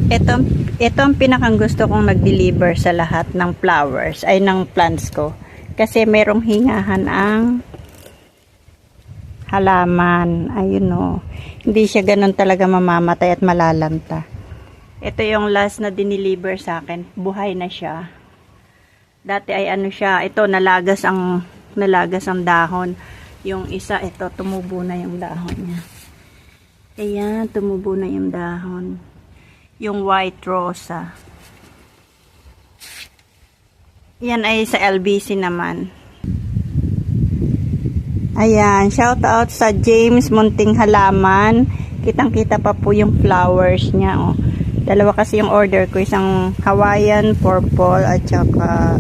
Ito ang pinakang gusto kong mag-deliver sa lahat ng flowers, ay ng plants ko. Kasi merong hingahan ang halaman. Ayun o. Hindi siya ganun talaga mamamatay at malalanta. Ito yung last na dineliver sa akin. Buhay na siya. Dati ay ano siya, ito nalagas ang dahon. Yung isa, ito tumubo na yung dahon niya. Ayan, tumubo na yung dahon. Yung white rosa. Yan ay sa LBC naman. Ayan, shout out sa James Munting Halaman. Kitang-kita pa po yung flowers niya. Oh. Dalawa kasi yung order ko. Isang Hawaiian purple at saka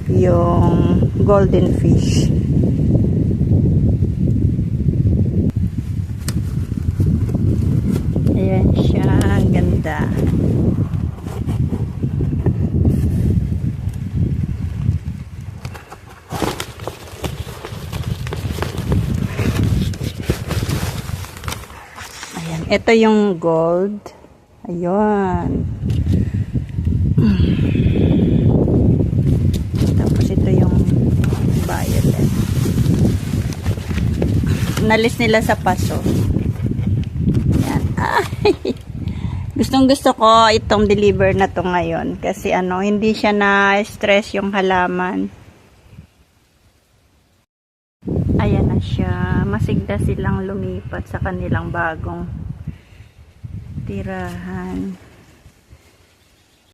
yung golden fish. Ayan siya. Ganda. Ayan. Ito yung gold. Ayun. Tapos ito yung violet. Nalis nila sa paso. Ayan. Ay! Gustong gusto ko itong deliver na to ngayon. Kasi ano, hindi siya na-stress yung halaman. Ayan na siya. Masigda silang lumipat sa kanilang bagong tirahan.